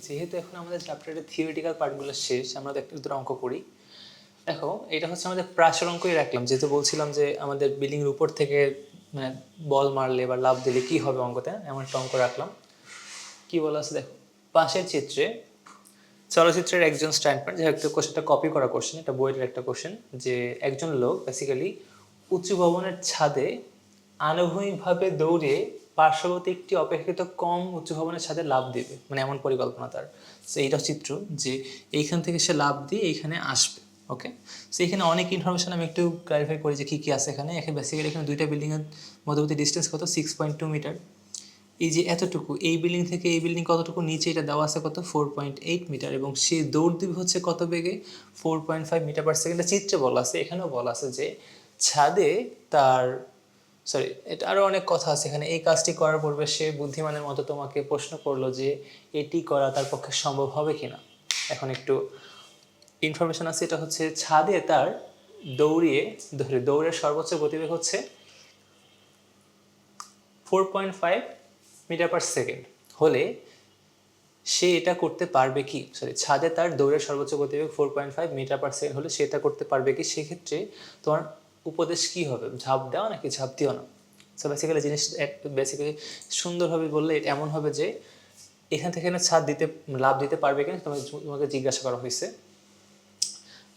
যেহেতু এখন আমাদের চ্যাপ্টারের থিওরিটিক্যাল পার্টগুলো শেষ, আমরা তো একটু অঙ্ক করি। দেখো এটা হচ্ছে আমাদের প্রাসের অঙ্কই রাখলাম, যেহেতু বলছিলাম যে আমাদের বিল্ডিংয়ের উপর থেকে মানে বল মারলে বা লাফ দিলে কী হবে অঙ্কতে, এমন একটা অঙ্ক রাখলাম। কি বলা আছে দেখো, পাশের চিত্রে চলচ্চিত্রের একজন স্ট্যান্ডম্যান, যে একটা কোশ্চেনটা কপি করা কোশ্চেন, এটা বইয়ের একটা কোশ্চেন, যে একজন লোক বেসিক্যালি উঁচু ভবনের ছাদে আনুভূমিকভাবে দৌড়ে পার্শ্ববর্তী একটি অপেক্ষিত কম উঁচু ভবনের ছাদে লাফ দেবে, মানে এমন পরিকল্পনা তার। সো এইটা চিত্র যে এইখান থেকে সে লাফ দিয়ে এইখানে আসবে। ওকে, সো এখানে অনেক ইনফরমেশন আমি একটু ক্লারিফাই করি যে কী কী আছে এখানে। বেসিক্যালি এখানে দুইটা বিল্ডিংয়ের মধ্যবর্তী ডিস্টেন্স কত, 6.2 মিটার। এই যে এতটুকু, এই বিল্ডিং থেকে এই বিল্ডিং কতটুকু নিচে, এটা দেওয়া আছে কত, 4.8 মিটার, এবং সে দৌড় দিবে হচ্ছে কত বেগে, 4.5 মিটার পার সেকেন্ডে চিত্রে বলা আছে। এখানেও বলা আছে যে ছাদে তার, সরি এটা আরও অনেক কথা আছে এখানে। এই কাজটি করার পূর্বে সে বুদ্ধিমানের মতো তোমাকে প্রশ্ন করলো যে এটি করা তার পক্ষে সম্ভব হবে কিনা। এখন একটু ইনফরমেশন আছে, এটা হচ্ছে ছাদে তার দৌড়ের সর্বোচ্চ গতিবেগ হচ্ছে 4.5 মিটার পার সেকেন্ড হলে সে এটা করতে পারবে কি, ছাদে তার দৌড়ের সর্বোচ্চ গতিবেগ 4.5 মিটার পার সেকেন্ড হলে সে এটা করতে পারবে কি। সেক্ষেত্রে তোমার উপদেশ কি হবে, ঝাঁপ দেওয়া নাকি ঝাঁপ দিও না। সো বেসিক্যালি জিনিস বেসিক্যালি সুন্দরভাবে বললে এটা এমন হবে যে এখান থেকে ছাদ দিতে লাভ দিতে পারবে কিনা তোমাকে জিজ্ঞাসা করা হয়েছে।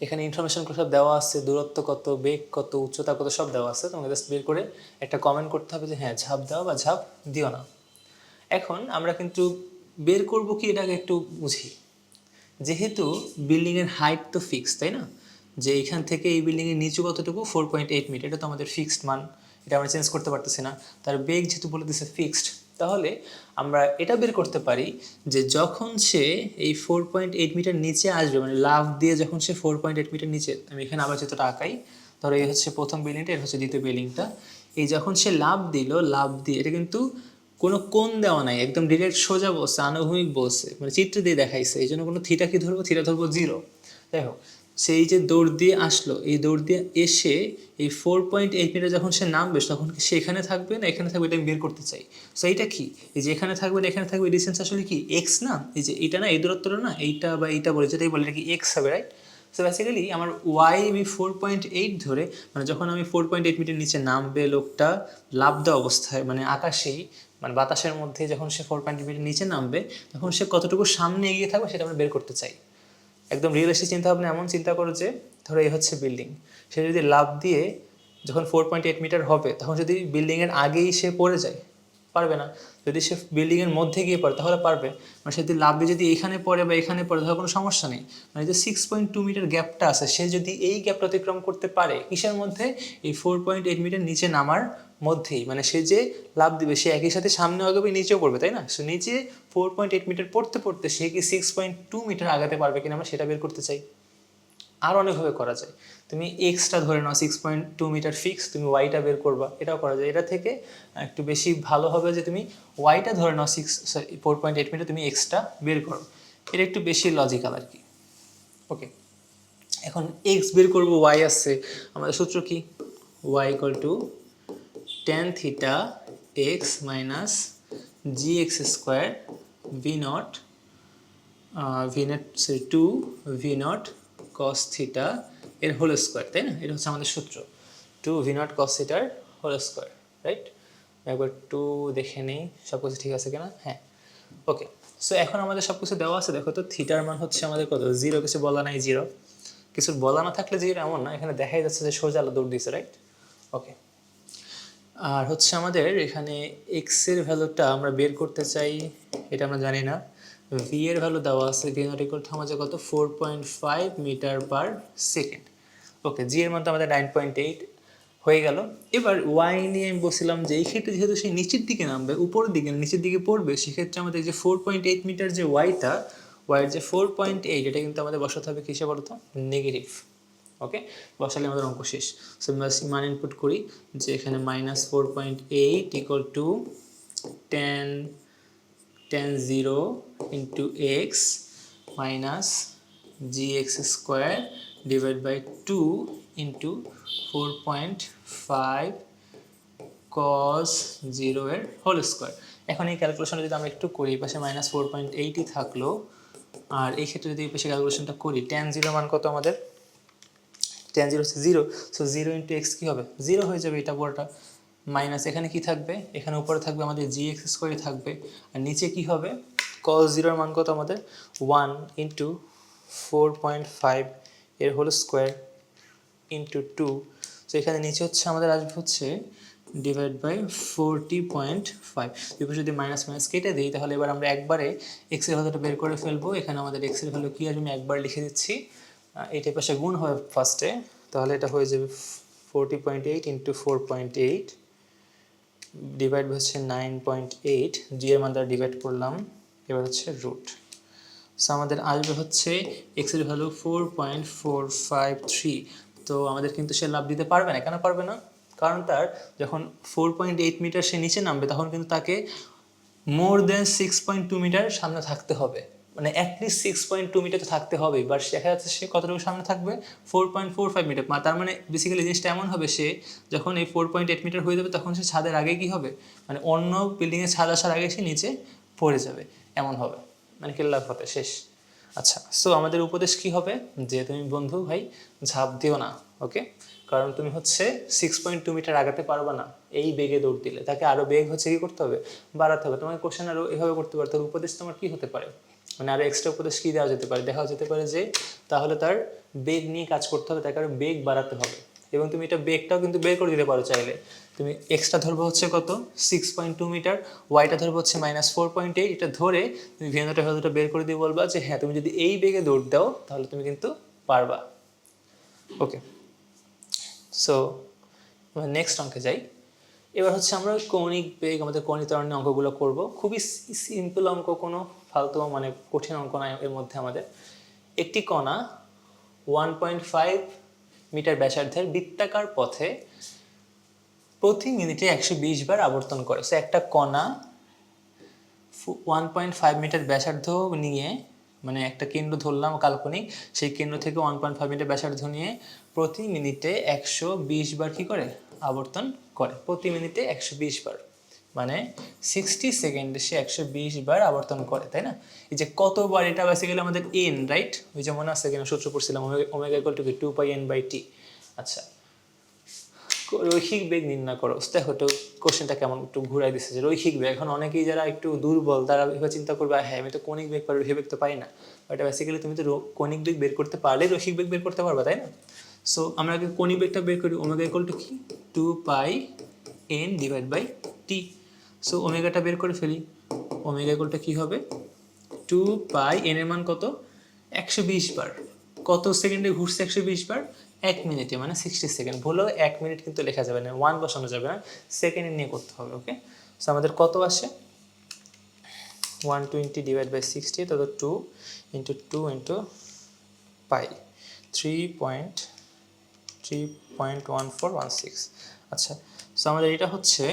এখানে ইনফরমেশনগুলো সব দেওয়া আছে, দূরত্ব কত, বেগ কত, উচ্চতা কত, সব দেওয়া আছে। তোমাকে জাস্ট বের করে একটা কমেন্ট করতে হবে যে হ্যাঁ ঝাঁপ দেওয়া বা ঝাঁপ দিও না। এখন আমরা কিন্তু বের করব কি, এটাকে একটু বুঝি। যেহেতু বিল্ডিংয়ের হাইট তো ফিক্সড, তাই না, যে এইখান থেকে এই বিল্ডিংয়ের নিচু কতটুকু, 4.8 মিটার, এটা তো আমাদের ফিক্সড মান, এটা আমরা চেঞ্জ করতে পারতেছি না। তার বেগ যেহেতু বলে দিচ্ছে ফিক্সড, তাহলে আমরা এটা বের করতে পারি যে যখন সে এই 4.8 মিটার নিচে আসবে, মানে লাফ দিয়ে যখন সে 4.8 মিটার নিচে, আমি এখানে আবার যেটা আঁকাই, ধরো এই হচ্ছে প্রথম বিল্ডিংটা, এটা হচ্ছে দ্বিতীয় বিল্ডিংটা। এই যখন সে লাফ দিল, লাফ দিয়ে, এটা কিন্তু কোনো কোণ দেওয়া নাই, একদম ডিরেক্ট সোজা বলছে, আনুভূমিক বলছে, মানে চিত্র দিয়ে দেখাইছে। এই জন্য কোনো থিটা কি ধরবো, থিটা ধরবো 0। দেখো সেই যে দৌড় দিয়ে আসলো, এই দৌড় দিয়ে এসে এই 4.8 মিটার যখন সে নামবে, তখন কি সে এখানে থাকবে না এখানে থাকবে, এটা আমি বের করতে চাই। সো এইটা কি, এই যে এখানে থাকবে না এখানে থাকবে, ডিসটেন্স আসলে কি এক্স না, এই যে এটা না, এই দূরত্বটা না, এইটা বা এইটা বলে, যেটাই বলে এটা কি এক্স হবে, রাইট। সো বেসিক্যালি আমার ওয়াই আমি 4.8 ধরে, মানে যখন আমি 4.8 মিটার নিচে নামবে লোকটা, লাফ দেওয়া অবস্থায়, মানে আকাশেই, মানে বাতাসের মধ্যে যখন সে 4.8 মিটার নিচে নামবে, তখন সে কতটুকু সামনে এগিয়ে থাকবে সেটা আমরা বের করতে চাই। একদম রিয়েলিস্টিক চিন্তা ভাবনা এমন চিন্তা করো যে ধরো এই হচ্ছে বিল্ডিং, সে যদি লাফ দিয়ে যখন 4.8 মিটার হবে, তখন যদি বিল্ডিংয়ের আগেই সে পড়ে যায়, পারবে না। যদি সে বিল্ডিংয়ের মধ্যে গিয়ে পড়ে তাহলে পারবে, মানে সে যদি লাফ দিয়ে যদি এখানে পড়ে বা এখানে পড়ে তাহলে কোনো সমস্যা নেই। মানে যে 6.2 মিটার গ্যাপটা আছে, সে যদি এই গ্যাপটা অতিক্রম করতে পারে, কিসের মধ্যে, এই 4.8 মিটার নিচে নামার মধ্যেই, মানে সে যে লাফ দিবে সে একই সাথে সামনে আগাবে নিচেও পড়বে, তাই না। সো নিচে 4.8 মিটার পড়তে পড়তে সে কি 6.2 মিটার আগাতে পারবে কিনা আমরা সেটা বের করতে চাই। আর অনেকভাবে করা যায়, তুমি এক্সটা ধরে নাও 6.2 মিটার ফিক্স, তুমি ওয়াইটা বের করবা, এটাও করা যায়। এটা থেকে একটু বেশি ভালো হবে যে তুমি ওয়াইটা ধরে নাও 4.8 মিটার, তুমি এক্সটা বের করো, এটা একটু বেশি লজিক্যাল আর কি। ওকে, এখন এক্স বের করবো, ওয়াই আসছে, আমাদের সূত্র কি, y equal to tan theta x minus g x square v naught, v naught sorry 2 v naught cos theta এর হোল স্কোয়ার, তাই না। এটা হচ্ছে আমাদের সূত্র, 2 ভি নট কস থিটার হোল স্কোয়ার, রাইট। একবার 2 দেখে নেই সব কিছু ঠিক আছে কিনা, হ্যাঁ। ওকে, সো এখন আমাদের সব কিছু দেওয়া আছে। দেখো তো থিটার মান হচ্ছে আমাদের কত, 0, কিছু বলা নাই, 0, কিছু বলা না থাকলে 0 এমন না, এখানে দেখাই যাচ্ছে যে সোজা আলো দৌড় দিয়েছে, রাইট। ওকে, আর হচ্ছে আমাদের এখানে এক্সের ভ্যালুটা আমরা বের করতে চাই, এটা আমরা জানি না। ভি এর ভ্যালু দেওয়া আছে, ভি নট ইকুয়াল টু আমাদের কত, 4.5 মিটার পার সেকেন্ড। ওকে, জি এর মান তো আমাদের 9.8 হয়ে গেল। এবার ওয়াই নিয়ে আমি বলছিলাম যে এই ক্ষেত্রে যেহেতু সে নিচের দিকে নামবে, উপরের দিকে নিচের দিকে পড়বে, সেক্ষেত্রে আমাদের যে 4.8 মিটার যে ওয়াইয়ের যে 4.8, এটা কিন্তু আমাদের বসাতে হবে কিসে বলতো, নেগেটিভ। ওকে, বসালে আমাদের অঙ্ক শেষ। সো মান ইনপুট করি যে এখানে -4.8 equal to tan 0 into x minus g x square divide by 2 into 4.5 cos 0 এর হোল স্কোয়ার। এখন এই ক্যালকুলেশনটা যদি আমরা একটু করি, পাশে -4.8ই থাকলো, আর এই ক্ষেত্রে যদি এই পাশে ক্যালকুলেশনটা করি, tan 0 মান কত আমাদের? tan 0 হচ্ছে 0, সো 0 ইন্টু এক্স কী হবে? 0 হয়ে যাবে এটা পুরোটা, মাইনাস এখানে কি থাকবে? এখানে উপরে থাকবে আমাদের gx² থাকবে, আর নিচে কি হবে? cos 0 এর মান কত আমাদের? 1 ইন্টু 4.5 এর হোল স্কোয়ার ইন্টু 2, সো এখানে নিচে হচ্ছে আমাদের আসবে হচ্ছে ডিভাইড বাই 40.5। এবার যদি মাইনাস মাইনাস কেটে দিই, তাহলে এবার আমরা একবারে এক্স এর ভ্যালুটা বের করে ফেলবো। এখানে আমাদের এক্স এর ভ্যালু কি আসবে আমি একবার লিখে দিচ্ছি, এইটা পাশে গুণ হবে ফার্স্টে, তাহলে এটা হয়ে যাবে 40.8 ইন্টু 4.8 ডিভাইড হচ্ছে 9.8, জি এর মান দ্বারা ডিভাইড করলাম, এবার হচ্ছে রুট। সো আমাদের আসবে হচ্ছে এক্স এর ভ্যালু 4.453। তো আমাদের কিন্তু সে লাভ দিতে পারবে না। কেন পারবে না? কারণ তার যখন 4.8 মিটার সে নিচে নামবে, তখন কিন্তু তাকে মোর দেন 6.2 মিটার সামনে থাকতে হবে, মানে অ্যাটলিস্ট 6.2 মিটার তো থাকতে হবে। বাট দেখা যাচ্ছে সে কতটুকু সামনে থাকবে? 4.45 মিটার। তার মানে বেসিক্যালি জিনিসটা এমন হবে, সে যখন এই 4.8 মিটার হয়ে যাবে, তখন সে ছাদের আগে কি হবে, মানে অন্য বিল্ডিংয়ের ছাদ আসার আগে সে নিচে পড়ে যাবে, এমন হবে, মানে লাভ হবে শেষ। আচ্ছা, সো আমাদের উপদেশ কি হবে? যে তুমি বন্ধু ভাই ঝাঁপ দিও না, ওকে? কারণ তুমি হচ্ছে 6.2 মিটার আগাতে পারবে না এই বেগে দৌড় দিলে, তাকে আরও বেগ হচ্ছে কি করতে হবে, বাড়াতে হবে। তোমাকে কোশ্চেন আরও এভাবে করতে পারে, তার উপদেশ তোমার কি হতে পারে, মানে আরও এক্সট্রা উপদেশ কী দেওয়া যেতে পারে? দেখা যেতে পারে যে তাহলে তার বেগ নিয়ে কাজ করতে হবে, তাকে আরও বেগ বাড়াতে হবে। এবং তুমি এটা বেগটাও কিন্তু বের করে দিতে পারো চাইলে। তুমি এক্সট্রা ধরবো হচ্ছে কত? 6.2 মিটার, ওয়াইটা ধরবো হচ্ছে -4.8। এটা ধরে তুমি ভ্যালুটা বের করে দিয়ে বলবা যে হ্যাঁ, তুমি যদি এই বেগে দৌড় দাও তাহলে তুমি কিন্তু পারবা। ওকে, সো নেক্সট অঙ্কে যাই। এবার হচ্ছে আমরা কৌণিক বেগ, আমাদের কৌণিক ত্বরণের অঙ্কগুলো করব। খুবই সিম্পল অঙ্ক, কোনো ফালতু মানে কঠিন অঙ্ক নয় এর মধ্যে। আমাদের একটি কণা 1.5 মিটার ব্যাসার্ধের বৃত্তাকার পথে প্রতি মিনিটে 120 বার আবর্তন করে। সো একটা কণা 1.5 মিটার ব্যাসার্ধ নিয়ে, মানে একটা কেন্দ্র ধরলাম কাল্পনিক, সেই কেন্দ্র থেকে 1.5 মিটার ব্যাসার্ধ নিয়ে প্রতি মিনিটে 120 বার কী করে? আবর্তন করে। প্রতি মিনিটে 120 বার, মানে 60 সেকেন্ডে সে 120 বার আবর্তন করে, তাই না? এই যে কতবার, এটা বেসিক্যালি আমাদের এন, রাইট? ওই যে মনে আছে কিনা সূত্র পড়ছিলাম, ওমেগা ইকুয়াল টু 2πn/t। আচ্ছা, রৈখিক বেগ নির্ণয় করো। দেখো তো কোশ্চেনটা কেমন একটু ঘুরাই দিচ্ছে, যে রৈখিক বেগ। এখন অনেকেই যারা একটু দুর্বল, তারা এভাবে চিন্তা করবে হ্যাঁ আমি তো কৌণিক বেগ পারি, রৈখিক বেগ তো পাই না। এটা বেসিক্যালি তুমি তো কৌণিক বেগ বের করতে পারলে রৈখিক বেগ বের করতে পারবে, তাই না? সো আমরা আগে কৌণিক বেগটা বের করি। ওমেগা ইকুয়াল টু কি? 2πn/t। সো ওমেগাটা বের করে ফেলি। ওমেগা ইকুয়াল টু কি হবে? 2πn এর মান কত? 120 বার। কত সেকেন্ডে ঘুরছে 120 বার? 1 মিনিটে, মানে 60 সেকেন্ড। বলেও 1 মিনিট কিন্তু লেখা যাবে না, 1 বসানো যাবে না, সেকেন্ডে নিয়ে করতে হবে। ওকে, সো আমাদের কত আসে? 120 ডিভাইড বাই 60, তত 2 ইন্টু 2 ইন্টু পাই, 3.1416। আচ্ছা, সো আমাদের এটা হচ্ছে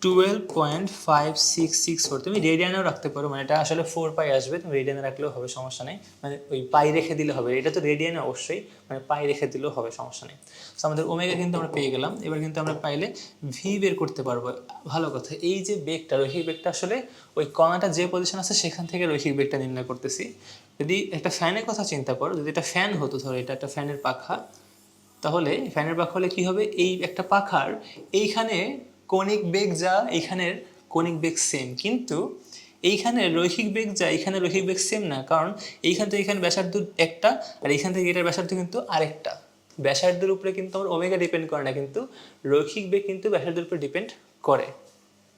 12.5664। তুমি রেডিয়ানেও রাখতে পারো, মানে এটা আসলে 4π আসবে, তুমি রেডিয়ানে রাখলেও হবে, সমস্যা নেই। মানে ওই পাই রেখে দিলে হবে, এটা তো রেডিয়ানে অবশ্যই, মানে পাই রেখে দিলেও হবে, সমস্যা নেই। সো আমাদের ওমেগা কিন্তু আমরা পেয়ে গেলাম। এবার কিন্তু আমরা পাইলে ভি বের করতে পারবো। ভালো কথা, এই যে বেগটা, রৈখিক বেগটা আসলে ওই কণাটা যে পজিশন আছে সেখান থেকে রৈখিক বেগটা নির্ণয় করতেছি। যদি একটা ফ্যানের কথা চিন্তা করো, যদি এটা ফ্যান হতো, ধরো এটা একটা ফ্যানের পাখা, তাহলে ফ্যানের পাখা হলে কী হবে? এই একটা পাখার এইখানে কৌণিক বেগ যা, এইখানের কৌণিক বেগ সেম, কিন্তু এইখানে রৈখিক বেগ যা, এইখানে রৈখিক বেগ সেম না। কারণ এইখান থেকে এখানে ব্যাসার্ধ একটা, আর এইখান থেকে এটার ব্যাসার্ধ কিন্তু আরেকটা। ব্যাসার্ধের উপরে কিন্তু আমার ওমেগা ডিপেন্ড করে না, কিন্তু রৈখিক বেগ কিন্তু ব্যাসার্ধের উপরে ডিপেন্ড করে।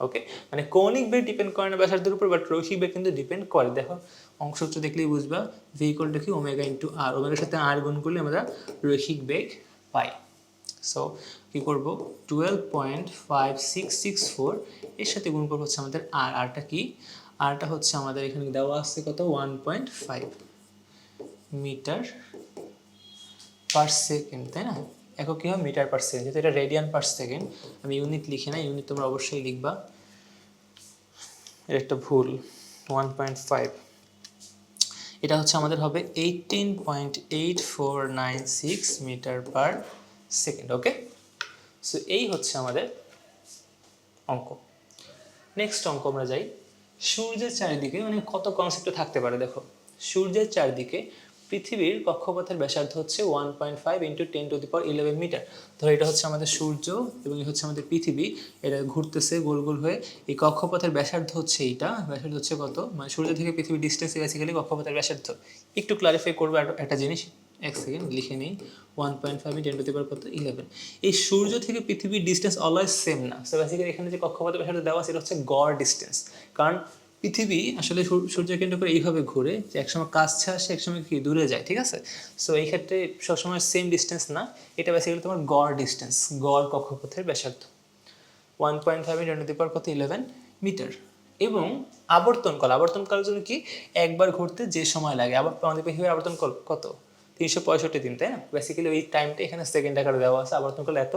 ওকে, মানে কৌণিক বেগ ডিপেন্ড করে না ব্যাসার্ধের উপর, বাট রৈখিক বেগ কিন্তু ডিপেন্ড করে। দেখো অংশসূত্র দেখলেই বুঝবা, ভি ইকুয়াল টু কি? ওমেগা ইন্টু আর। ওমেগার সাথে আর গুণ করলে আমরা রৈখিক বেগ পাই। সো কী করবো? 12.5664 এর সাথে গুণ করবো হচ্ছে আমাদের আর। আরটা কি? আরটা হচ্ছে আমাদের এখানে দেওয়া আছে কত? 1.5 মিটার পার সেকেন্ড, তাই না? একক কী হয়? Metre per second. যেহেতু এটা রেডিয়ান পার সেকেন্ড, আমি ইউনিট লিখি না, ইউনিট তোমরা অবশ্যই লিখবা, এর একটা ভুল। 1.5, এটা হচ্ছে আমাদের হবে 18.8496 মিটার পার সেকেন্ড। ওকে, সো এই হচ্ছে আমাদের অঙ্ক। নেক্সট অঙ্ক আমরা যাই। সূর্যের চারিদিকে মানে কত কনসেপ্টে থাকতে পারে দেখো। সূর্যের চারিদিকে পৃথিবীর কক্ষপথের ব্যাসার্ধ হচ্ছে 1.5 ইন্টু 10⁻11 মিটার। ধরো এটা হচ্ছে আমাদের সূর্য এবং এই হচ্ছে আমাদের পৃথিবী, এটা ঘুরতেছে গোল গোল হয়ে। এই কক্ষপথের ব্যাসার্ধ হচ্ছে এইটা, ব্যাসার্ধ হচ্ছে কত, মানে সূর্য থেকে পৃথিবীর ডিস্টেন্স বেসিক্যালি কক্ষপথের ব্যাসার্ধ। একটু ক্লারিফাই করবো একটা জিনিস, এক সেকেন্ড লিখে নিই। 1.5 কত 11। এই সূর্য থেকে পৃথিবীর ডিস্টেন্স অলওয়েজ সেম না। সো বেসিক্যালি এখানে যে কক্ষপথের ব্যাসার্ধ দেওয়া আছে এটা হচ্ছে গড় ডিস্টেন্স। কারণ পৃথিবী আসলে সূর্য কেন্দ্র করে এইভাবে ঘুরে যে একসময় কাছে আসে একসময় কি দূরে যায়, ঠিক আছে। সো এই ক্ষেত্রে সবসময় সেম ডিস্টেন্স না, এটা বেসিক্যালি তোমার গড় ডিস্টেন্স, গড় কক্ষপথের ব্যাসার্ধ 1.5 কত 11 মিটার। এবং আবর্তনকাল জন্য কি একবার ঘুরতে যে সময় লাগে, আবার আমাদের পৃথিবীর আবর্তনকাল কত 365 দিন, তাই না। বেসিক্যালি ওই টাইমটা এখানে সেকেন্ড আকারে দেওয়া আছে, আবর্তনকাল এত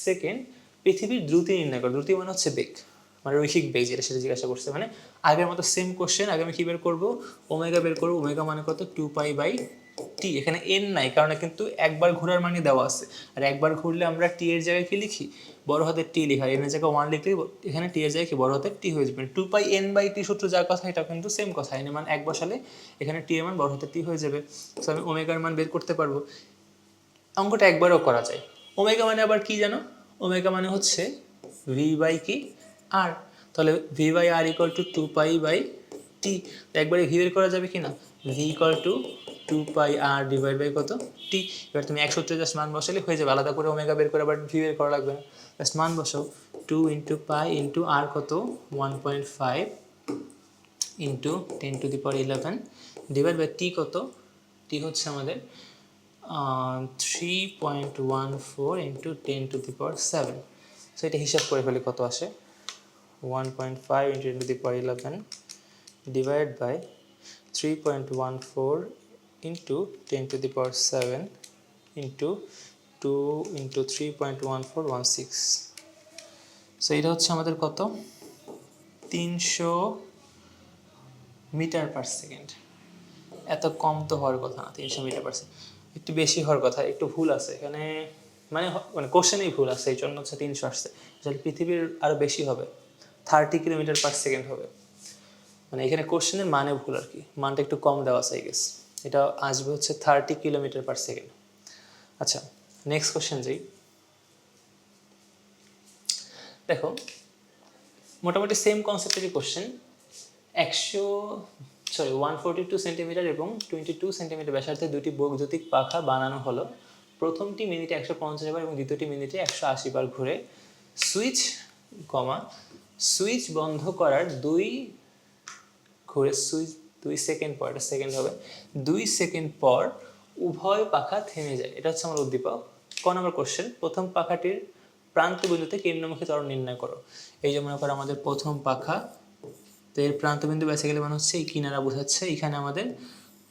সেকেন্ড। পৃথিবীর দ্রুতি নির্ণয় করো, দ্রুতি মানে হচ্ছে বেগ, মানে রৈখিক বেগ, যেটা সেটা জিজ্ঞাসা করছে। মানে আগের মতো সেম কোশ্চেন, আগে আমি কি বের করবো, ওমেগা বের করবো। ওমেগা মানে কত 2π/t। এখানে এন নাই কারণ কিন্তু একবার ঘোরার মানে দেওয়া আছে, আর একবার ঘুরলে আমরা টি এর জায়গায় কি লিখি, বড় হাতের টি লিখা, এন এর জায়গায় 1 লিখলে এখানে টি এর জায়গায় কি বড় হাতের টি হয়ে যাবে। 2πn/t সূত্র যার কথা এটা কিন্তু সেম কথা, এন এর মান এক বসালে এখানে টি এর মান বড় হাতের টি হয়ে যাবে। সো আমি ওমেগার মান বের করতে পারবো। অঙ্কটা একবারও করা যায়। ওমেগা মানে আবার কি জানো, ওমেগা মানে হচ্ছে v/কি আর, তাহলে v/r = 2π/t। একবারে ভি বের করা যাবে কি না, v = 2πr / কত t। এবার তুমি 100 জাস্ট মান বসালে হয়ে যাবে, আলাদা করে ওমেগা বের করে আবার ভি বের করা লাগবে না, জাস্ট মান বসাও। 2 × π × r কত 1.5 × 10⁻11 / t কত, t হচ্ছে আমাদের 3.14 × 10⁻7। সো এটা হিসাব করে ফেলে কত আসে, 1.5 × 10⁻11 / 3.14 × 10⁻7 2 × 3.1416। সো এটা হচ্ছে আমাদের কত 300 মিটার/সেকেন্ড। এত কম তো হওয়ার কথা না, 300 মিটার/সেকেন্ড, একটু বেশি হওয়ার কথা, একটু ভুল আছে এখানে, মানে কোশ্চেনেই ভুল আছে, এই জন্য হচ্ছে 300 আসছে। আসলে পৃথিবীর আরও বেশি হবে, 30 কিলোমিটার/সেকেন্ড হবে। মানে এখানে কোশ্চেনের মানে ভুল আর কি, মানটা একটু কম দেওয়া আছে আই গেস। এটা আসবে হচ্ছে 30 কিলোমিটার/সেকেন্ড। আচ্ছা নেক্সট কোশ্চেন যাই। দেখো মোটামুটি সেম কনসেপ্টেরই কোশ্চেন। 142 সেন্টিমিটার এবং 22 সেন্টিমিটার ব্যাসার্ধে দুটি বৈদ্যুতিক পাখা বানানো হলো। প্রথমটি মিনিটে 150 বার এবং দ্বিতীয়টি মিনিটে 180 বার ঘুরে। সুইচ বন্ধ করার 2 সেকেন্ড পর, এটা সেকেন্ড হবে, 2 সেকেন্ড পর উভয় পাখা থেমে যায়। এটা হচ্ছে আমার উদ্দীপক। ক নম্বর কোশ্চেন, প্রথম পাখাটির প্রান্ত বিন্দুতে কেন্দ্রমুখী ত্বরণ নির্ণয় করো। এই যে মনে করো আমাদের প্রথম পাখা, তো এর প্রান্তবিন্দু বেসিক্যালি মানে হচ্ছে এই কিনারা বোঝাচ্ছে, এখানে আমাদের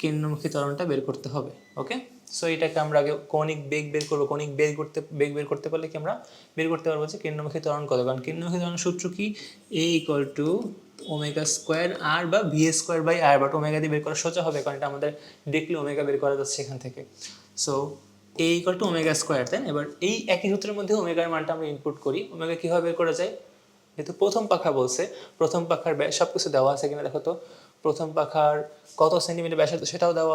কেন্দ্রমুখী ত্বরণটা বের করতে হবে। ওকে, সো এটাকে আমরা আগে কৌণিক বেগ বের করবো। কৌণিক বেগ বের করতে পারলে কি আমরা বের করতে পারবো যে কেন্দ্রমুখী ত্বরণ কত। কারণ কেন্দ্রমুখী ত্বরণের সূত্র কি, a = ω² বা v²/r, বাট ওমেগা দিয়ে বের করা সোজা হবে কারণ এটা আমাদের ডিরেক্টলি ওমেগা বের করা যাচ্ছে এখান থেকে। সো a = ω², তাই না। এবার এই একই সূত্রের মধ্যে ওমেগার মানটা আমরা ইনপুট করি। ওমেগা কীভাবে বের করা যায়, যেহেতু প্রথম পাখা বলছে, প্রথম পাখার সব কিছু দেওয়া আছে কিনা দেখো তো। প্রথম পাখার কত সেন্টিমিটার ব্যাসার্ধ সেটাও দেওয়া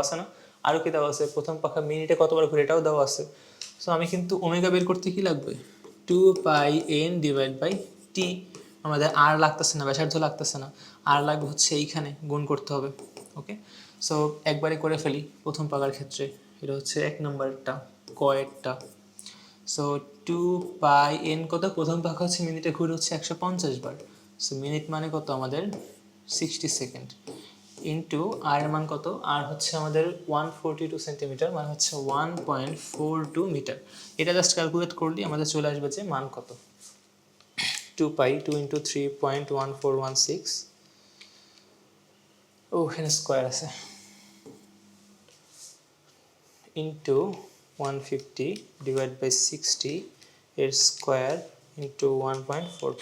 আছে না, আরও কি দেওয়া আছে, প্রথম পাখা মিনিটে কতবার ঘুরে এটাও দেওয়া আছে। সো আমি কিন্তু ওমেগা বের করতে কি লাগবে, 2πn / t। আমাদের আর লাগতেছে না, ব্যাসার্ধ লাগতেছে না, আর লাগবে হচ্ছে এইখানে গুণ করতে হবে। ওকে, সো একবারে করে ফেলি প্রথম পাখার ক্ষেত্রে। এটা হচ্ছে এক নম্বরটা, কয়েকটা। সো 2πn কত, প্রথম পাখা হচ্ছে মিনিটে ঘুরে হচ্ছে 150 বার। সো মিনিট মানে কত আমাদের 60 সেকেন্ড, ইন্টু আর এর মান কত, আর হচ্ছে আমাদের 142 সেন্টিমিটার, মানে হচ্ছে 1.42 মিটার। এটা জাস্ট ক্যালকুলেট করলে আমাদের চলে আসবে যে মান কত, 2π 2 × 3.1416। ও এখানে স্কোয়ার আছে, ইন্টু 150 / 60 এর স্কোয়ার ইন্টু 1.42।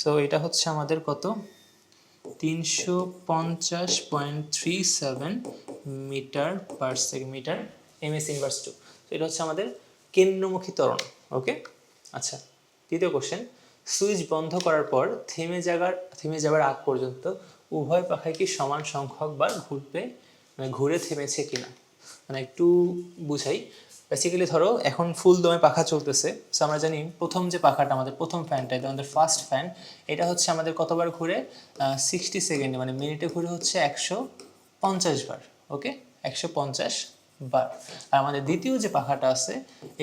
সো এটা হচ্ছে আমাদের কত, 350.37 মিটার/সেকেন্ড, মিটার ms ইনভার্স 2। তো এটা হচ্ছে আমাদের কেন্দ্রমুখী ত্বরণ। ওকে, আচ্ছা দ্বিতীয় কোশ্চেন, সুইচ বন্ধ করার পর থেমে যাওয়ার আগ পর্যন্ত উভয় পাখায় কি সমান সংখ্যক বার ঘুরবে, মানে ঘুরে থেমেছে কিনা। মানে একটু বুঝাই। বেসিক্যালি ধরো এখন ফুল দমে পাখা চলতেছে, সো আমরা জানি প্রথম যে পাখাটা আমাদের প্রথম ফ্যানটা, এটা আমাদের ফার্স্ট ফ্যান, এটা হচ্ছে আমাদের কতবার ঘুরে 60 সেকেন্ডে, মানে মিনিটে ঘুরে হচ্ছে 150 বার। ওকে, 150 বার। আর আমাদের দ্বিতীয় যে পাখাটা আছে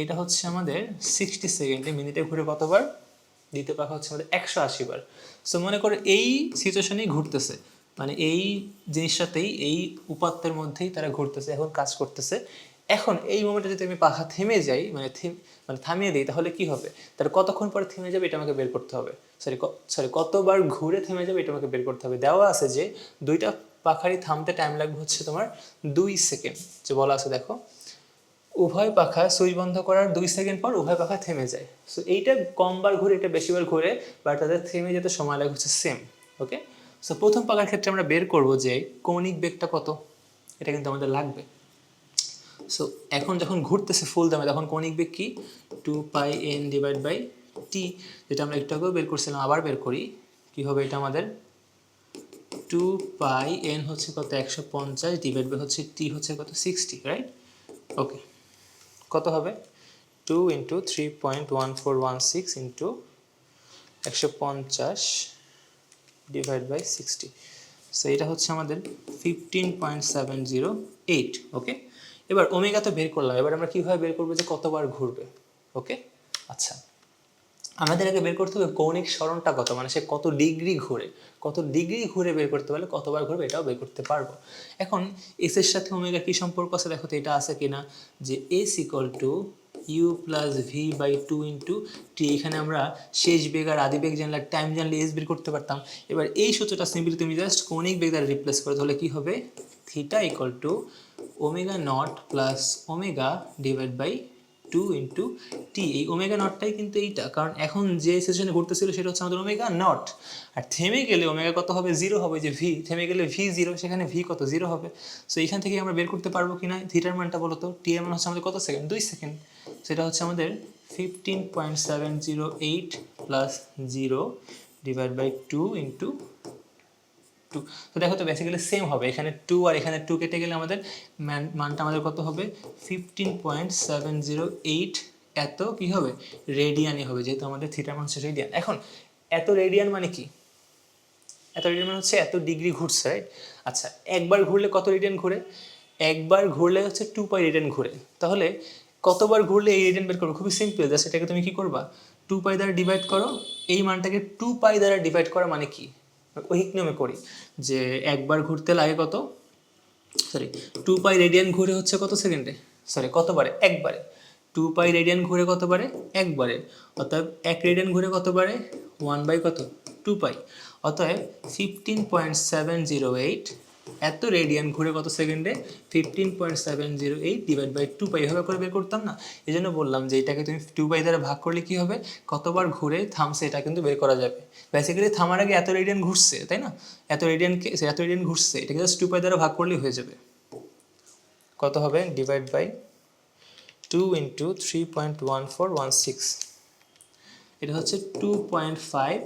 এটা হচ্ছে আমাদের 60 সেকেন্ডে মিনিটে ঘুরে কতবার, দ্বিতীয় পাখা হচ্ছে আমাদের 180 বার। সো মনে করো এই সিচুয়েশনেই ঘুরতেছে, মানে এই জিনিসটাতেই এই উপাত্তের মধ্যেই তারা ঘুরতেছে, এখন কাজ করতেছে। এখন এই মোমেন্টে যদি আমি পাখা থেমে যাই, মানে থামিয়ে দিই, তাহলে কি হবে, তার কতক্ষণ পরে থেমে যাবে এটা আমাকে বের করতে হবে। সরি কতবার ঘুরে থেমে যাবে এটা আমাকে বের করতে হবে। দেওয়া আছে যে দুইটা পাখারই থামতে টাইম লাগবে হচ্ছে তোমার 2 সেকেন্ড, যে বলা আছে দেখো উভয় পাখা সুইচ বন্ধ করার 2 সেকেন্ড পর উভয় পাখা থেমে যায়। সো এইটা কমবার ঘুরে, এটা বেশিবার ঘুরে, বাট তাদের থেমে যেতে সময় লাগে হচ্ছে সেম। ওকে, সো প্রথম পাখার ক্ষেত্রে আমরা বের করব যে কৌণিক বেগটা কত, এটা কিন্তু আমাদের লাগবে। সো এখন যখন ঘুরতেছে ফুল দামে তখন কৌণিক বেগ কি, 2πn/t, যেটা আমরা একটু আগেও বের করছিলাম, আবার বের করি। কি হবে এটা আমাদের 2πn হচ্ছে কত 150 ডিভাইড বাই হচ্ছে t হচ্ছে কত 60, রাইট? ওকে, কত হবে 2 × 3.1416 ইন্টু 150 ডিভাইড বাই 60। সো এটা হচ্ছে আমাদের 15.708। ওকে, এবার ওমেগা তো বের করলাম, এবার আমরা কীভাবে বের করবো যে কতবার ঘুরবে। ওকে, আচ্ছা আমাদের আগে বের করতে হবে কৌণিক সরণটা কত, মানে সে কত ডিগ্রি ঘুরে, কত ডিগ্রি ঘুরে বের করতে পারলে কতবার ঘুরবে এটাও বের করতে পারবো। এখন এস এর সাথে ওমেগা কী সম্পর্ক আছে দেখো তো, এটা আছে কিনা, যে s equal to u plus v by 2 × t. এখানে আমরা শেষ বেগ আর আদি বেগ জানলে, টাইম জানলে এস বের করতে পারতাম। এবার এই সূত্রটা সিম্পলি তুমি জাস্ট কৌণিক বেগ দ্বারা রিপ্লেস করো, তাহলে কী হবে, theta equal to omega naught plus omega divide by 2 × t. এই ওমেগা নটটাই কিন্তু এইটা, কারণ এখন যে সিচুয়েশনে ঘুরতেছিল সেটা হচ্ছে আমাদের ওমেগা নট, আর থেমে গেলে ওমেগা কত হবে, 0 হবে, যে ভি, থেমে গেলে ভি 0, সেখানে ভি কত 0 হবে। সো এইখান থেকে আমরা বের করতে পারবো কিনা থিটার মানটা, বলো তো। টি এর মান হচ্ছে আমাদের কত সেকেন্ড, 2 সেকেন্ড, সেটা হচ্ছে আমাদের 15.708 প্লাস 0 ডিভাইড বাই 2 × 2। তো দেখো তো বেসিক্যালি সেম হবে, এখানে 2 আর এখানে 2 কেটে গেলে আমাদের মানটা আমাদের কত হবে 15.708, এত কি হবে রেডিয়ানই হবে, যেহেতু আমাদের থিটার মান হচ্ছে রেডিয়ান। এখন এত রেডিয়ান মানে কি, এত রেডিয়ান মানে হচ্ছে এত ডিগ্রি ঘুরছে, রাইট? আচ্ছা একবার ঘুরলে কত রেডিয়ান ঘুরে, একবার ঘুরলে হচ্ছে 2π রেডিয়ান ঘুরে। তাহলে কতবার ঘুরলে এই রেডিয়ান বের করবো, খুবই সিম্পল, জাস্ট এটাকে তুমি কি করবা 2π দ্বারা ডিভাইড করো। এই মানটাকে 2π দ্বারা ডিভাইড করা মানে কি, ঐহিক নিয়মে করি, যে একবার ঘুরতে লাগে কত, সরি 2π রেডিয়ান ঘুরে হচ্ছে কত সেকেন্ডে, সরি কতবারে, একবারে। 2π রেডিয়ান ঘুরে কতবারে, একবারে। অতএব 1 রেডিয়ান ঘুরে কতবারে, 1/, কত 2π। অতএব 15.708 এত রেডিয়ান ঘুরে কত সেকেন্ডে, 15.708 ডিভাইড বাই 2π, এভাবে করে বের করতাম না। এই জন্য বললাম যে এটাকে তুমি 2π দ্বারা ভাগ করলে কি হবে, কতবার ঘুরে থামছে এটা কিন্তু বের করা যাবে। বেসিক্যালি থামার আগে এত রেডিয়ান ঘুরছে, তাই না, এত রেডিয়ান ঘুরছে, এটাকে জাস্ট 2π দ্বারা ভাগ করলেই হয়ে যাবে। কত হবে, ডিভাইড বাই 2 × 3.1416, এটা হচ্ছে 2.5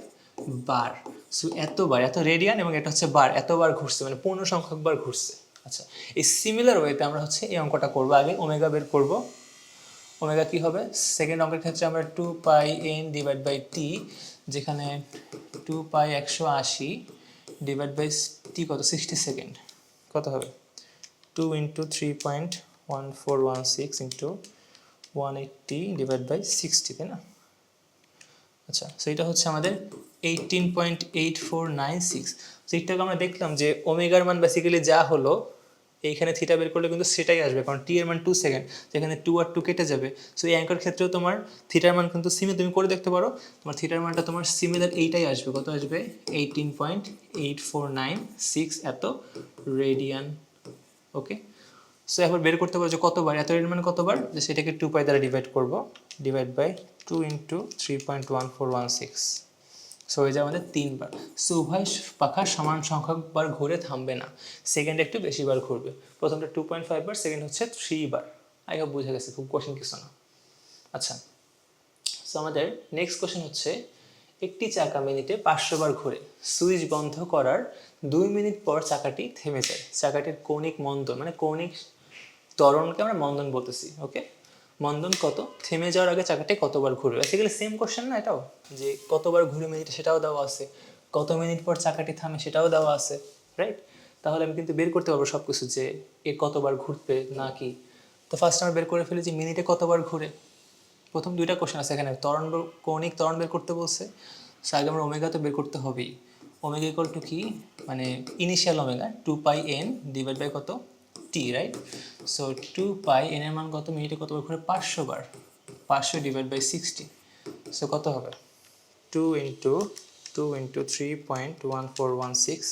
বার। সো এতবার, এত রেডিয়ান, এবং এটা হচ্ছে বার, এতবার ঘুরছে, মানে পূর্ণ সংখ্যক বার ঘুরছে। আচ্ছা এই সিমিলার ওয়েতে আমরা হচ্ছে এই অঙ্কটা করবো, আগে ওমেগা বের করব। ওমেগা কি হবে, সেকেন্ড অঙ্কের ক্ষেত্রে আমরা 2πn ডিভাইড বাই টি, যেখানে 2π 180 ডিভাইড বাই টি কত 60 সেকেন্ড, কত হবে 2 × 3.1416 × 180 ডিভাইড বাই 60, তাই না? আচ্ছা সেইটা হচ্ছে আমাদের 18.8496। তো একটু আমরা দেখলাম যে ওমেগার মান বেসিক্যালি যা হলো, এইখানে থিটা বের করলে কিন্তু সেটাই আসবে, কারণ টি এর মান 2 সেকেন্ড, যেখানে 2 আর 2 কেটে যাবে। সো এই অ্যাঙ্কার ক্ষেত্রেও তোমার থিটার মান কিন্তু সিমিলার, তুমি করে দেখতে পারো, তোমার থিটার মানটা তোমার সিমিলার এইটাই আসবে, কত আসবে 18.8496 এত রেডিয়ান। ওকে, সো একবার বের করতে পারো যে কতবার, এত রেডিয়ান মানে কতবার, যে সেটাকে 2π দ্বারা ডিভাইড করব, ডিভাইড বাই 2 × 3.1416। সো হয়ে যায় আমাদের 3 বার। সো উভয় পাখা সমান সংখ্যক বার ঘুরে থামবে না, সেকেন্ড একটু বেশি বার ঘুরবে। প্রথমটা 2.5 বার, সেকেন্ড হচ্ছে 3 বার। আই হোপ বুঝে গেছে, খুব কোশ্চেন কিছু না। আচ্ছা সো আমাদের নেক্সট কোশ্চেন হচ্ছে একটি চাকা মিনিটে 500 বার ঘোরে, সুইচ বন্ধ করার 2 মিনিট পর চাকাটি থেমে যায়। চাকাটির কৌণিক মন্দন, মানে কৌণিক ত্বরণকে আমরা মন্দন বলতেছি, ওকে। মন্দন কত, থেমে যাওয়ার আগে চাকাটি কতবার ঘুরবে। বেসিক্যালি সেম কোশ্চেন না এটাও, যে কতবার ঘুরে মিনিটে সেটাও দেওয়া আছে, কত মিনিট পর চাকাটি থামে সেটাও দেওয়া আছে, রাইট। তাহলে আমি কিন্তু বের করতে পারবো সব কিছু, যে এ কতবার ঘুরবে না কি। তো ফার্স্ট আমরা বের করে ফেলি যে মিনিটে কতবার ঘুরে। প্রথম দুইটা কোশ্চেন আছে এখানে, কৌণিক ত্বরণ বের করতে বলছে, সো আগে আমরা ওমেগা তো বের করতে হবেই। ওমেগা ইকুয়াল টু কি, মানে initial omega 2πn divide by কত, টি, রাইট। সো 2π n এর মান কত, মিনিটে কতবার ঘুরে, 500 বার, 500 ডিভাইড বাই 60, সো কত হবে, 2 × 3.1416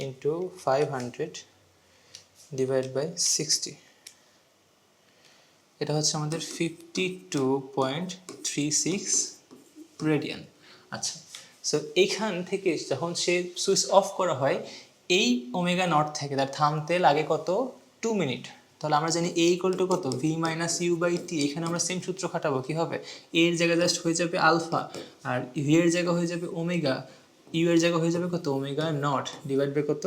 ইন্টু 500 ডিভাইড বাই 60, এটা হচ্ছে আমাদের 52.36 রেডিয়ান। আচ্ছা, সো এইখান থেকে যখন সে সুইচ অফ করা হয়, এই ওমেগা নট থেকে তার থামতে লাগে কত, 2 মিনিট। তাহলে আমরা জানি এ ইকুয়াল টু কত, V minus you by T. এখানে আমরা সেম সূত্র খাটাবো, কী হবে, এর জায়গায় জাস্ট হয়ে যাবে আলফা, আর ভি এর জায়গা হয়ে যাবে ওমেগা, ইউ এর জায়গা হয়ে যাবে কত, ওমেগা নট ডিভাইড বাই কত,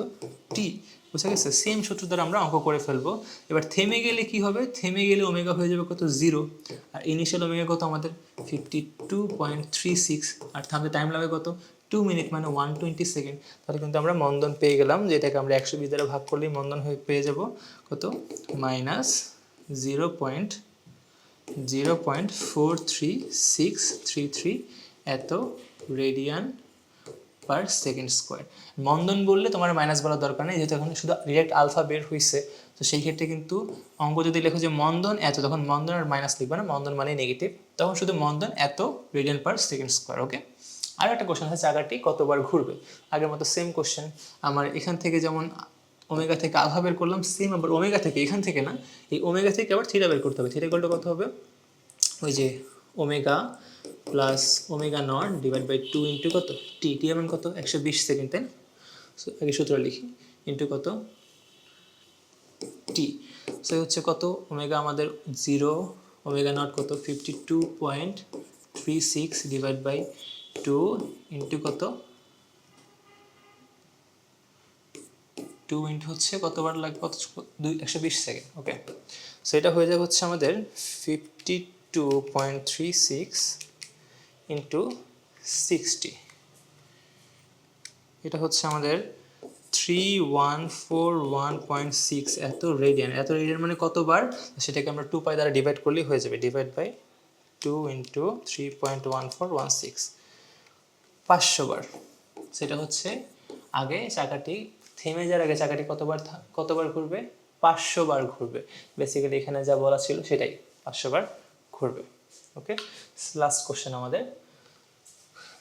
টি। বুঝা গেছে, সেম সূত্র দ্বারা আমরা অঙ্ক করে ফেলবো। এবার থেমে গেলে কি হবে, থেমে গেলে ওমেগা হয়ে যাবে কত, 0, আর ইনিশিয়াল ওমেগা কত আমাদের 52.36, আর থামতে টাইম লাগে কত, 2 মিনিট, মানে 120 সেকেন্ড। তাহলে কিন্তু আমরা মন্দন পেয়ে গেলাম, যেটাকে আমরা 120 দ্বারা ভাগ করলেই মন্দন হয়ে পেয়ে যাব কত, মাইনাস 0.0.43633 এত রেডিয়ান পার সেকেন্ড স্কোয়ার। মন্দন বললে তোমার মাইনাস বলার দরকার নেই, যেহেতু এখন শুধু ডিরেক্ট আলফা বের হয়েছে। তো সেই ক্ষেত্রে কিন্তু অঙ্ক যদি লেখো যে মন্দন এত, তখন মন্দন আর মাইনাস লিখবে না, মন্দন মানে নেগেটিভ, তখন শুধু মন্দন এত রেডিয়ান পার সেকেন্ড স্কোয়ার, ওকে। আর একটা কোশ্চেন আছে, চাকাটি কতবার ঘুরবে। আগের মতো সেম কোশ্চেন, আমার এখান থেকে যেমন ওমেগা থেকে আলফা বের করলাম, সেম আবার ওমেগা থেকে, এখান থেকে না, এই ওমেগা থেকে আবার থিটা বের করতে হবে। থিটা ইকুয়াল টু কত হবে, ওই যে omega plus omega naught divide by 2 into কত, টি। টি এমন কত, 120 সেকেন্ড, তাই না। সো আগে সূত্র লিখি, ইন্টু কত, টি। সো হচ্ছে কত, ওমেগা আমাদের 0, ওমেগা নট কত, 52.36 ডিভাইড বাই 2 ইন্টু কত, 2 ইন্টু হচ্ছে কতবার লাগবে, কত, 120 সেকেন্ড, ওকে। সো এটা হয়ে যাবে হচ্ছে আমাদের 52.36 ইন্টু 60, এটা হচ্ছে আমাদের 3141.6 এত রেডিয়ান। এত রেডিয়ান মানে কতবার, সেটাকে আমরা 2π দ্বারা ডিভাইড করলেই হয়ে যাবে, ডিভাইড বাই 2 ইন্টু 3.1416, 500 বার। সেটা হচ্ছে আগে চাকাটি থেমে যাওয়ার আগে চাকাটি কতবার ঘুরবে, 500 বার ঘুরবে। বেসিক্যালি এখানে যা বলা ছিল সেটাই, 500 বার ঘুরবে, ওকে। লাস্ট কোশ্চেন আমাদের,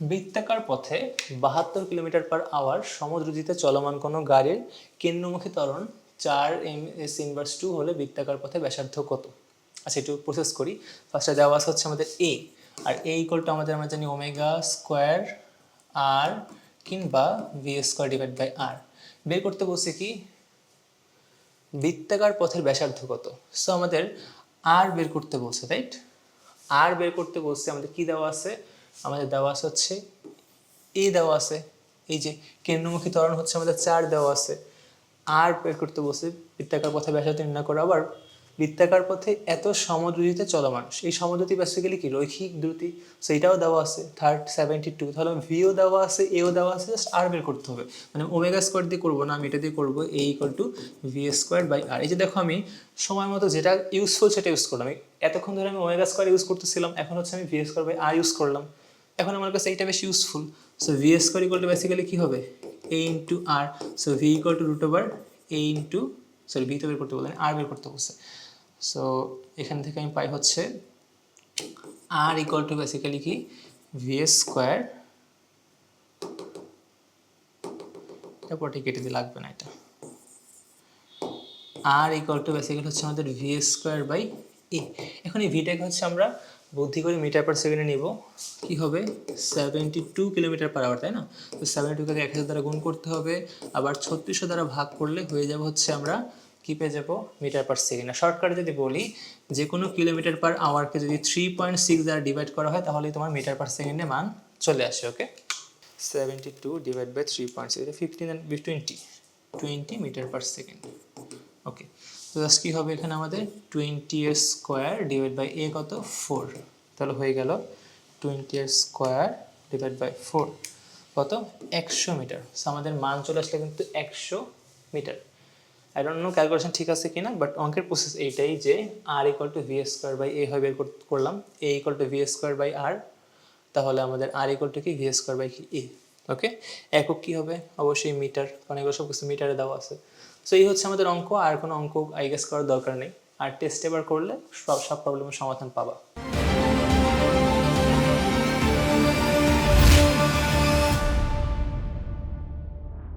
বৃত্তাকার পথে 72 কিলোমিটার পার আওয়ার সমদ্রুতিতে চলমান কোনো গাড়ির কেন্দ্রমুখী ত্বরণ 4 ms ইনভার্স 2 হলে বৃত্তাকার পথে ব্যাসার্ধ কত। আচ্ছা, একটু প্রসেস করি। ফার্স্টে দেওয়া আছে হচ্ছে আমাদের এ, আর এ ইকুয়াল টু আমাদের আমরা জানি ওমেগা স্কোয়ার আর কিংবা ভি স্কোয়ার ডিভাইড বাই আর। বের করতে বলছে কি, বৃত্তাকার পথের ব্যাসার্ধ কত। সো আমাদের আর বের করতে বলছে, রাইট। আর বের করতে বলছে, আমাদের কি দেওয়া আছে, আমাদের দেওয়া আছে হচ্ছে এ দেওয়া আছে, এই যে কেন্দ্রমুখী ত্বরণ হচ্ছে আমাদের 4 দেওয়া আছে। আর বের করতে বলছে বৃত্তাকার পথে ব্যাসার্ধ নির্ণয় করো। আবার বৃত্তাকার পথে এত সমদ্রুতিতে চলমান, এই সমদ্রুতি বেসিক্যালি কি, রৈখিক দ্রুতি, সো এটাও দেওয়া আছে 72। তাহলে ভিও দেওয়া আছে, এও দেওয়া আছে, জাস্ট আর বের করতে হবে। মানে ওমেগা স্কোয়ার দিয়ে করবো না, আমি এটা দিয়ে করবো, A equal to V square by R. এই যে দেখো, আমি সময় মতো যেটা ইউজফুল সেটা ইউজ করলাম। এতক্ষণ ধরে আমি ওমেগা স্কোয়ার ইউজ করতেছিলাম, এখন হচ্ছে আমি V square by R use করলাম। এখন আমার কাছে এইটা বেশি useful. So V square equal to basically কী হবে, A into R. So V equal to root over A into, sorry V তো বের করতে বললেন, আর বের করতে বলছে। সো এখান থেকে আমি পাই হচ্ছে আর ইকুয়াল টু বেসিক্যালি কি, ভি স্কোয়ার, এটা পরে কেটে দিয়ে লাগবে না, এটা আর ইকুয়াল টু বেসিক্যালি হচ্ছে আমাদের ভি স্কোয়ার বাই এ। এখন এই ভিটাকে হচ্ছে আমরা বুদ্ধি করে মিটার পার সেকেন্ডে নিব, কি হবে 72 কিলোমিটার পার আওয়ার, তাই না। তো 72কে 1000 দ্বারা গুণ করতে হবে, আবার 3600 দ্বারা ভাগ করলে হয়ে যাবে হচ্ছে আমরা কি পেয়ে যাবো, মিটার পার সেকেন্ড। আর শর্টকাটে যদি বলি, যে কোনো কিলোমিটার পার আওয়ারকে যদি 3.6 দ্বারা ডিভাইড করা হয়, তাহলে তোমার মিটার পার সেকেন্ডে মান চলে আসে। ওকে, 72 ডিভাইড বাই 3.6, এটা 15 and 20 মিটার পার সেকেন্ড। ওকে, তো জাস্ট কী হবে এখানে আমাদের 20 এর স্কোয়ার ডিভাইড বাই এ কত 4, তাহলে হয়ে গেল 20 এর স্কোয়ার ডিভাইড বাই 4 কত 100 মিটার। সো আমাদের মান চলে আসলে কিন্তু 100 metre. I don't know calculation ঠিক আছে কিনা, বাট অঙ্কের প্রসেস এইটাই যে R equal to V square by A হয় বের করলাম, A equal to V square by R, তাহলে আমাদের আর ইকুয়াল টু কি ভি স্কোয়ার বাই কি এ। ওকে, একক কী হবে অবশ্যই মিটার, কারণ এগুলো সব কিছু মিটারে দেওয়া আছে। সো এই হচ্ছে আমাদের অঙ্ক, আর কোনো অঙ্ক আই গেস করার দরকার নেই। আর টেস্ট এবার করলে সব প্রবলেমের সমাধান পাবা।